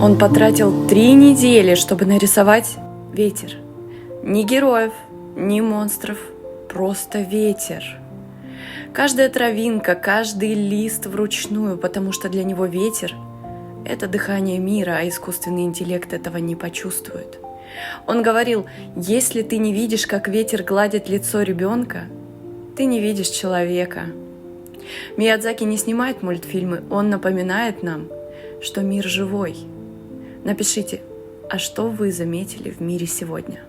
Он потратил 3 недели, чтобы нарисовать ветер. Ни героев, ни монстров, просто ветер. Каждая травинка, каждый лист вручную, потому что для него ветер – это дыхание мира, а искусственный интеллект этого не почувствует. Он говорил: если ты не видишь, как ветер гладит лицо ребенка, ты не видишь человека. Миядзаки не снимает мультфильмы, он напоминает нам, что мир живой. Напишите, а что вы заметили в мире сегодня?